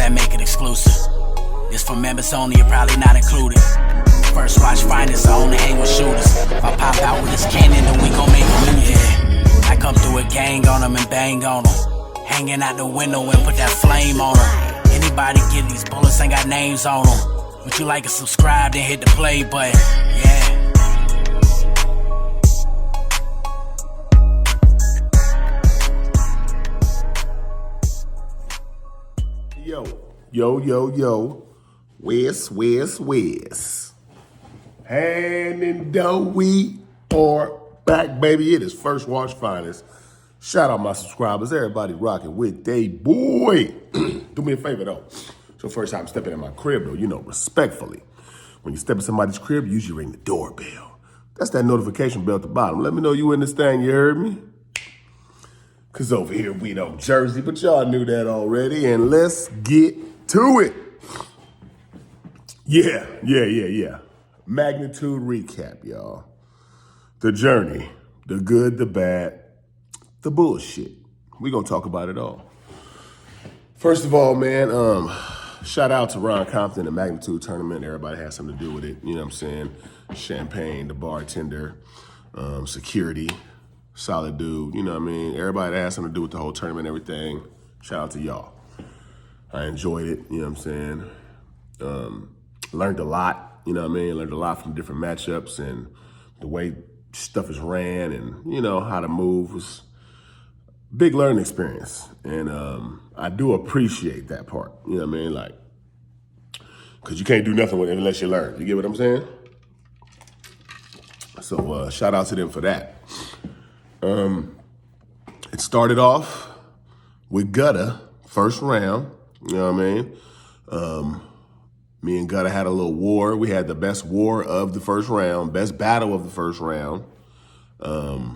that make it exclusive. This for members only, you're probably not included. First watch finest, I only hang with shooters. If I pop out with this cannon, then we gon' make a movie. Yeah. I come through a gang on them and bang on them. Hanging out the window and put that flame on them. Anybody get these bullets ain't got names on them. Would you like to subscribe, then hit the play button? Yeah. Yo. Where's? Hand and dough, we are back, baby. It is First Watch Finest. Shout out my subscribers. Everybody rocking with they boy. Do me a favor, though. So first time stepping in my crib, though, respectfully. When you step in somebody's crib, you usually ring the doorbell. That's that notification bell at the bottom. Let me know you in this thing, you heard me? Because over here, we know Jersey, but y'all knew that already. And let's get to it. Yeah. Magnitude recap, y'all. The journey, the good, the bad, the bullshit. We gonna talk about it all. First of all, man, shout out to Ron Compton, the Magnitude tournament. Everybody had something to do with it. You know what I'm saying? Champagne, the bartender, security, solid dude. You know what I mean? Everybody that had something to do with the whole tournament, everything. Shout out to y'all. I enjoyed it. You know what I'm saying? Learned a lot. You know what I mean? Learned a lot from different matchups and the way stuff is ran and, how to move was big learning experience. And I do appreciate that part. You know what I mean? Like, because you can't do nothing with it unless you learn. You get what I'm saying? So shout out to them for that. It started off with Gutta, first round. You know what I mean? Me and Gutta had a little war. We had the best war of the first round, best battle of the first round. The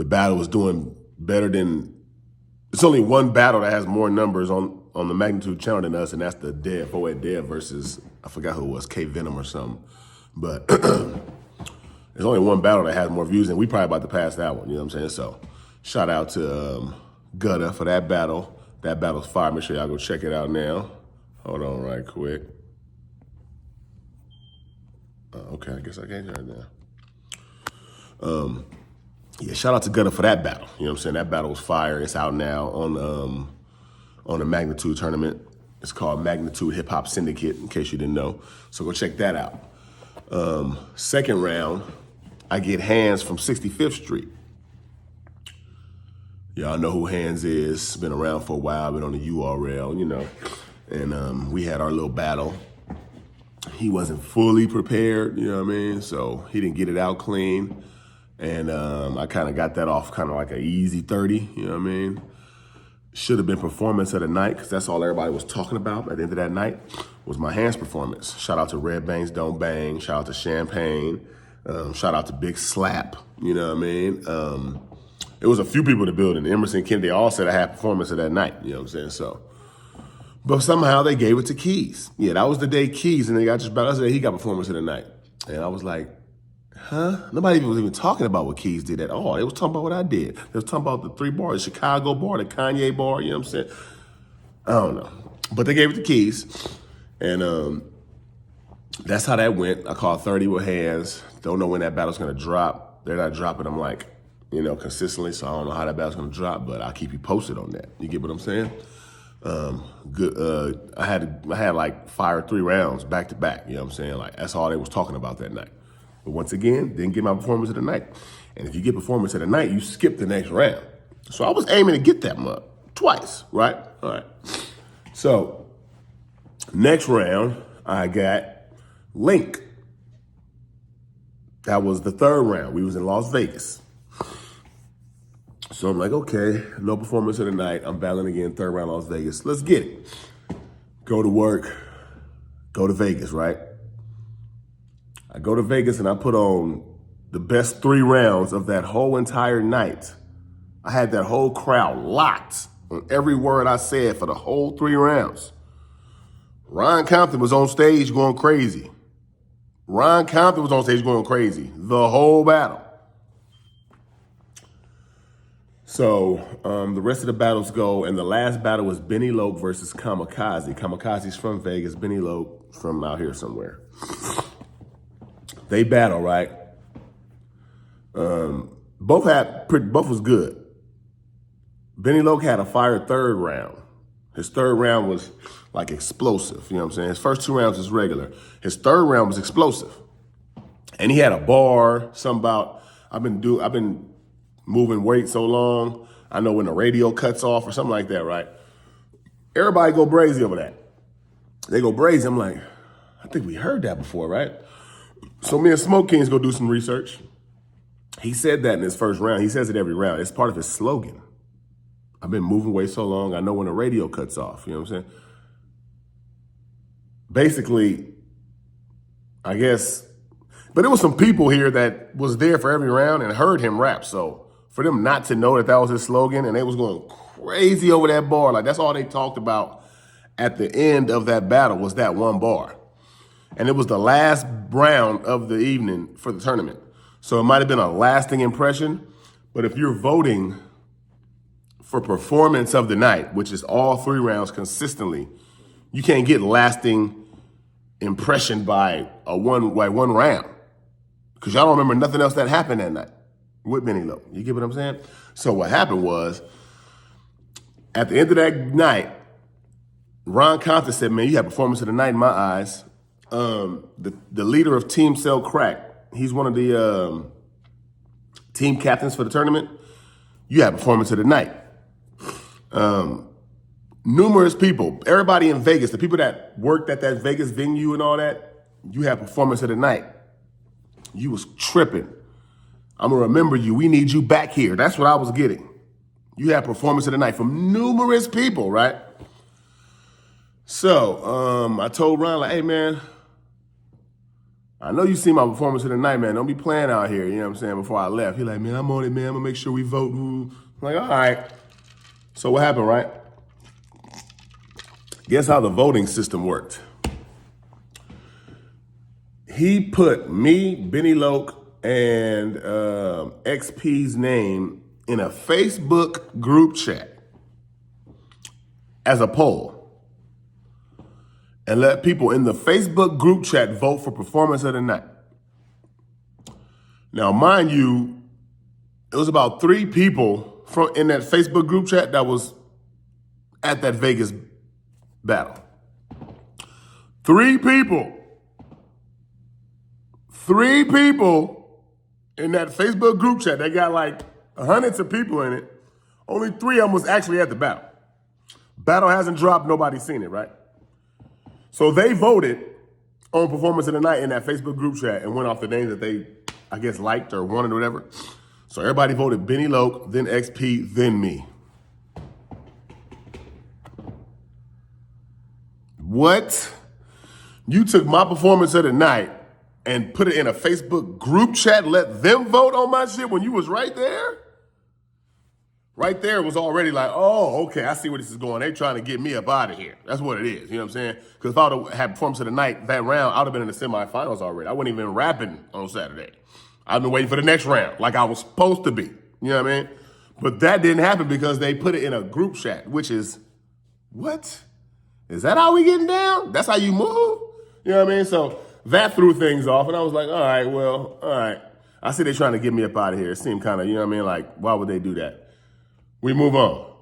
battle was doing better than, it's only one battle that has more numbers on the Magnitude channel than us, and that's the Dead, 4 Dead versus, I forgot who it was, K Venom or something. But there's only one battle that has more views, and we probably about to pass that one, you know what I'm saying? So shout out to Gutta for that battle. That battle's fire. Make sure y'all go check it out now. Hold on right quick. Okay, I guess I can't right now. Yeah, shout out to Gutta for that battle. You know what I'm saying? That battle was fire. It's out now on the Magnitude tournament. It's called Magnitude Hip Hop Syndicate, in case you didn't know. So go check that out. Second round, I get Hands from 65th Street. Y'all know who Hands is. Been around for a while, been on the URL, And we had our little battle. He wasn't fully prepared, you know what I mean? So he didn't get it out clean. And I kind of got that off kind of like an easy 30, you know what I mean? Should have been performance of the night, because that's all everybody was talking about at the end of that night, was my Hands performance. Shout out to Red Bangs Don't Bang. Shout out to Champagne. Shout out to Big Slap, you know what I mean? It was a few people in the building. Emerson Kennedy all said I had performance of that night, you know what I'm saying? So, but somehow they gave it to Keys. Yeah, that was the day Keys, and they got just about us. He got performance of the night. And I was like, huh? Nobody was even talking about what Keys did at all. They was talking about what I did. They was talking about the 3 bars, the Chicago bar, the Kanye bar, you know what I'm saying? I don't know. But they gave it to Keys. And that's how that went. I called 30 with Hands. Don't know when that battle's gonna drop. They're not dropping them like, consistently, so I don't know how that battle's gonna drop, but I'll keep you posted on that. You get what I'm saying? Good. I had like fire 3 rounds back to back. You know what I'm saying? Like that's all they was talking about that night. But once again, didn't get my performance of the night. And if you get performance of the night, you skip the next round. So I was aiming to get that mug twice, right? All right. So next round, I got Link. That was the 3rd round. We was in Las Vegas. So I'm like, okay, no performance of the night. I'm battling again, 3rd round Las Vegas. Let's get it. Go to work, go to Vegas, right? I go to Vegas and I put on the best 3 rounds of that whole entire night. I had that whole crowd locked on every word I said for the whole 3 rounds. Ron Compton was on stage going crazy. Ron Compton was on stage going crazy the whole battle. So the rest of the battles go, and the last battle was Benny Loke versus Kamikaze. Kamikaze's from Vegas, Benny Loke from out here somewhere. They battle, right? Both was good. Benny Loke had a fire third round. His third round was like explosive, you know what I'm saying? His first 2 rounds was regular. His third round was explosive. And he had a bar, something about, I've been moving weight so long, I know when the radio cuts off or something like that, right? Everybody go brazy over that. They go brazy. I'm like, I think we heard that before, right? So me and Smoke Kings go do some research. He said that in his first round. He says it every round. It's part of his slogan. I've been moving weight so long, I know when the radio cuts off, you know what I'm saying? Basically, I guess, but there was some people here that was there for every round and heard him rap. So for them not to know that that was his slogan and they was going crazy over that bar, like that's all they talked about at the end of that battle was that one bar. And it was the last round of the evening for the tournament. So it might have been a lasting impression, but if you're voting for performance of the night, which is all 3 rounds consistently, you can't get lasting impression by one round. Because y'all don't remember nothing else that happened that night with Benny Loke. You get what I'm saying? So what happened was, at the end of that night, Ron Compton said, man, you had performance of the night in my eyes. The leader of Team Sell Crack, he's one of the team captains for the tournament. You had performance of the night. Numerous people, everybody in Vegas, the people that worked at that Vegas venue and all that, you had performance of the night. You was tripping. I'm gonna remember you. We need you back here. That's what I was getting. You had performance of the night from numerous people, right? So I told Ron, like, hey man, I know you see my performance of the night, man. Don't be playing out here, you know what I'm saying, before I left. He like, man, I'm on it, man. I'm gonna make sure we vote. I'm like, all right. So what happened, right? Guess how the voting system worked? He put me, Benny Loke, and XP's name in a Facebook group chat as a poll and let people in the Facebook group chat vote for performance of the night. Now, mind you, it was about 3 people in that Facebook group chat that was at that Vegas battle. 3 people. 3 people in that Facebook group chat. They got like hundreds of people in it. Only 3 of them was actually at the battle. Battle hasn't dropped. Nobody's seen it, right? So they voted on performance of the night in that Facebook group chat and went off the names that they, I guess, liked or wanted or whatever. So everybody voted Benny Loke, then XP, then me. What? You took my performance of the night and put it in a Facebook group chat, let them vote on my shit when you was right there? Right there was already like, oh, okay, I see where this is going. They trying to get me up out of here. That's what it is, you know what I'm saying? Because if I would have had performance of the night that round, I would have been in the semifinals already. I wouldn't even rapping on Saturday. I've been waiting for the next round like I was supposed to be, you know what I mean? But that didn't happen because they put it in a group chat, which is, what? Is that how we getting down? That's how you move? You know what I mean? So that threw things off, and I was like, all right, well, all right. I see they trying to get me up out of here. It seemed kind of, you know what I mean? Like, why would they do that? We move on.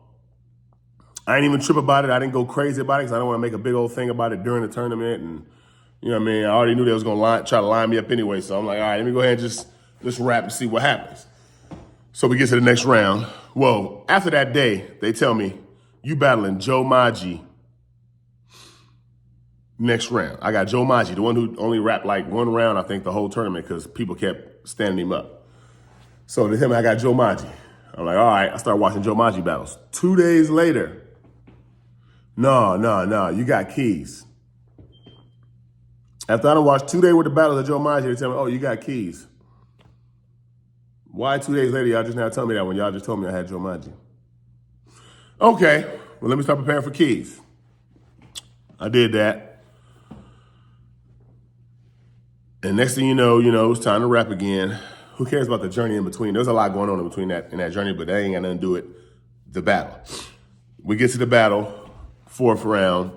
I ain't even trip about it. I didn't go crazy about it because I don't want to make a big old thing about it during the tournament. And, you know what I mean? I already knew they was going to try to line me up anyway. So I'm like, all right, let me go ahead and just rap and see what happens. So we get to the next round. Well, after that day, they tell me, you battling Joe Maggi next round. I got Joe Maggi, the one who only rapped like 1 round, I think, the whole tournament because people kept standing him up. So they tell me I got Joe Maggi. I'm like, all right. I started watching Joe Maggi battles. 2 days later, no, you got Keys. After I done watched 2 days worth of battles of Joe Maggi, they tell me, oh, you got Keys. Why 2 days later y'all just now tell me that when y'all just told me I had Joe Maggi? Okay, well, let me start preparing for Keys. I did that. And next thing you know, it's time to rap again. who cares about the journey in between? There's a lot going on in between that journey, but that ain't got nothing to do with the battle. We get to the battle, 4th round.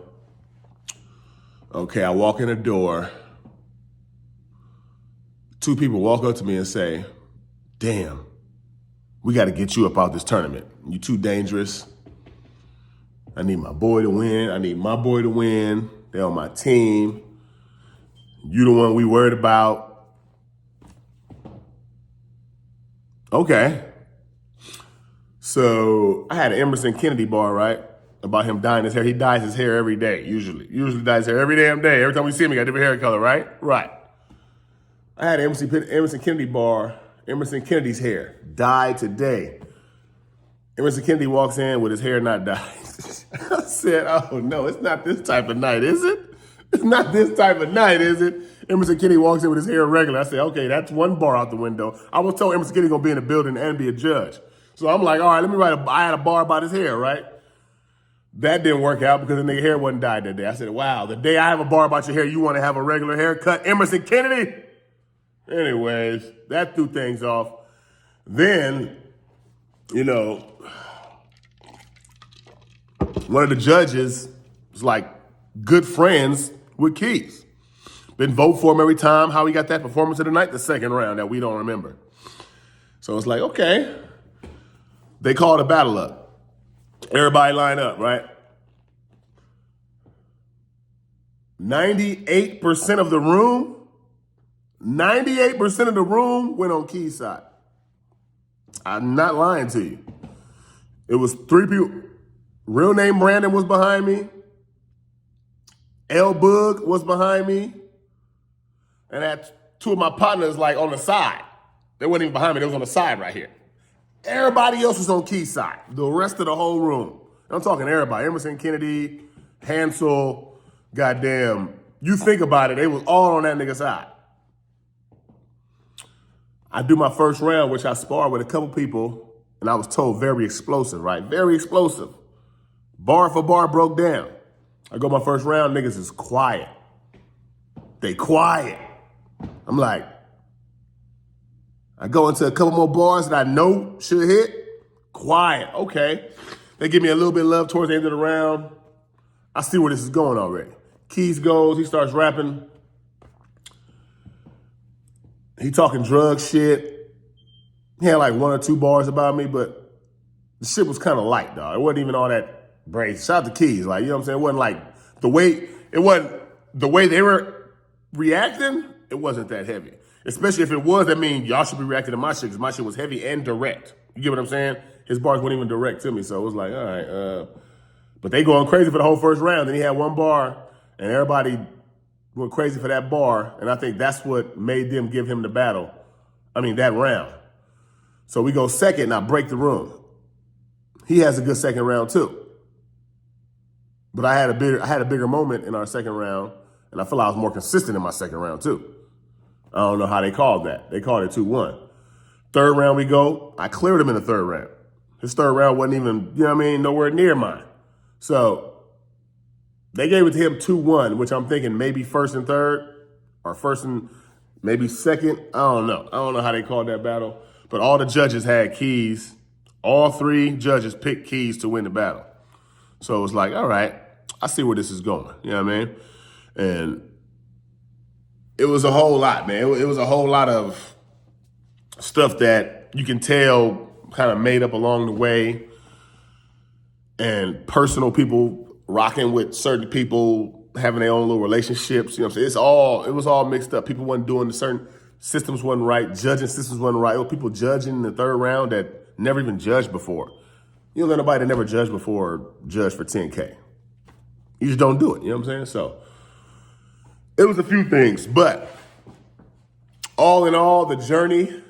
Okay, I walk in the door. 2 people walk up to me and say, damn, we got to get you up out this tournament. You too dangerous. I need my boy to win. I need my boy to win. They're on my team. You the one we worried about. Okay. So I had an Emerson Kennedy bar, right? About him dyeing his hair. He dyes his hair every day, usually. Usually dyes his hair every damn day. Every time we see him, he got a different hair color, right? Right. I had an Emerson Kennedy bar, Emerson Kennedy's hair, dyed today. Emerson Kennedy walks in with his hair not dyed. I said, oh no, it's not this type of night, is it? It's not this type of night, is it? Emerson Kennedy walks in with his hair regular. I said, okay, that's one bar out the window. I was told Emerson Kennedy gonna be in the building and be a judge. So I'm like, all right, let me I had a bar about his hair, right? That didn't work out because the nigga hair wasn't dyed that day. I said, wow, the day I have a bar about your hair, you want to have a regular haircut, Emerson Kennedy? Anyways, that threw things off. Then, you know, one of the judges was like good friends with Keith. Been vote for him every time. How he got that performance of the night? The second round that we don't remember. So it's like, okay. They called a battle up. Everybody line up, right? 98% of the room went on Key's side. I'm not lying to you. It was 3 people. Real name Brandon was behind me. L Boog was behind me. And I had 2 of my partners like on the side. They weren't even behind me. They was on the side right here. Everybody else was on Key's side. The rest of the whole room. I'm talking everybody. Emerson Kennedy, Hansel, goddamn. You think about it, they was all on that nigga's side. I do my first round, which I sparred with a couple people, and I was told very explosive, right? Very explosive. Bar for bar broke down. I go my first round, niggas is quiet. They quiet. I'm like, I go into a couple more bars that I know should hit. Quiet, okay. They give me a little bit of love towards the end of the round. I see where this is going already. Keys goes, he starts rapping. He talking drug shit. He had like 1 or 2 bars about me, but the shit was kind of light, dog. It wasn't even all that brazy. Shout out to Keys, like, you know what I'm saying? It wasn't like the way they were reacting, it wasn't that heavy. Especially if it was, that means y'all should be reacting to my shit, because my shit was heavy and direct. You get what I'm saying? His bars weren't even direct to me, so it was like, all right. But they going crazy for the whole first round. Then he had 1 bar, and everybody went crazy for that bar, and I think that's what made them give him the battle. That round. So we go second, and I break the room. He has a good second round too. But I had a bigger moment in our second round, and I feel like I was more consistent in my second round too. I don't know how they called that. They called it 2-1. Third round we go. I cleared him in the third round. His third round wasn't even, nowhere near mine. So they gave it to him 2-1, which I'm thinking maybe first and third, or first and maybe second. I don't know. I don't know how they called that battle. But all the judges had Keys. All 3 judges picked Keys to win the battle. So it was like, all right, I see where this is going. You know what I mean? And it was a whole lot, man. It was a whole lot of stuff that you can tell kind of made up along the way, and personal people rocking with certain people, having their own little relationships. You know what I'm saying? It was all mixed up. People wasn't doing certain systems wasn't right. Judging systems wasn't right. There were people judging in the third round that never even judged before. You don't let nobody that never judged before judge for 10K. You just don't do it. You know what I'm saying? So it was a few things, but all in all, the journey,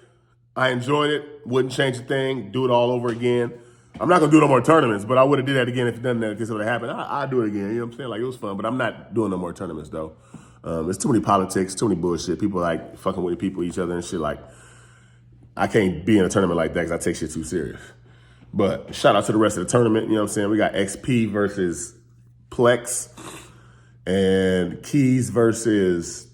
I enjoyed it. Wouldn't change a thing. Do it all over again. I'm not gonna do no more tournaments, but I would have did that again if it done that. If this would have happened, I'd do it again. You know what I'm saying? Like, it was fun, but I'm not doing no more tournaments though. There's too many politics, too many bullshit. People like fucking with people, each other and shit. Like, I can't be in a tournament like that because I take shit too serious. But shout out to the rest of the tournament. You know what I'm saying? We got XP versus Plex, and Keys versus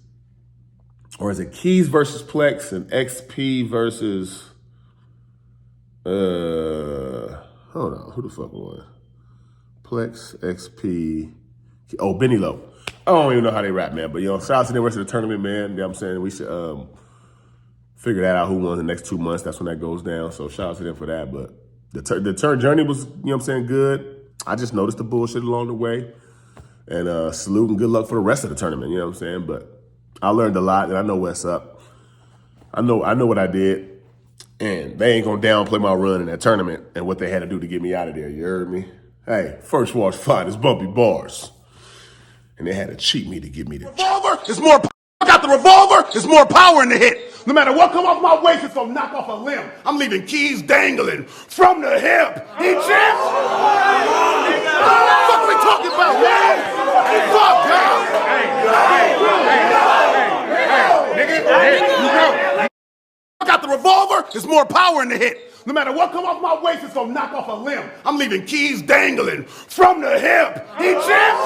or is it Keys versus Plex and XP versus, hold on, who the fuck was? Plex, XP, oh, Benny Low. I don't even know how they rap, man, but shout out to the rest of the tournament, man. You know what I'm saying? We should figure that out, who won the next 2 months. That's when that goes down, so shout out to them for that. But the turn journey was, you know what I'm saying, good. I just noticed the bullshit along the way. And salute and good luck for the rest of the tournament, you know what I'm saying? But I learned a lot, and I know what's up. I know what I did, and they ain't gonna downplay my run in that tournament and what they had to do to get me out of there, you heard me? Hey, first watch fight is bumpy bars. And they had to cheat me to get me the revolver. It's more I got the revolver, there's more power in the hit. No matter what come off my waist, it's gonna knock off a limb. I'm leaving keys dangling from the hip. He champs? What the fuck are we talking about, man? Fuck, God. Nigga, I got the revolver, there's more power in the hit. No matter what come off my waist, it's gonna knock off a limb. I'm leaving keys dangling from the hip. He champs?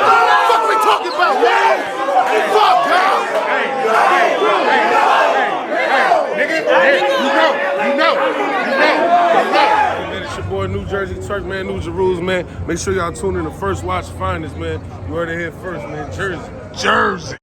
What the fuck are we talking about, man? Fuck, God. You know. Man, it's your boy New Jersey Turk, man, New Jerusalem, man. Make sure y'all tune in to First Watch Finest, man. You heard it here first, man. Jersey.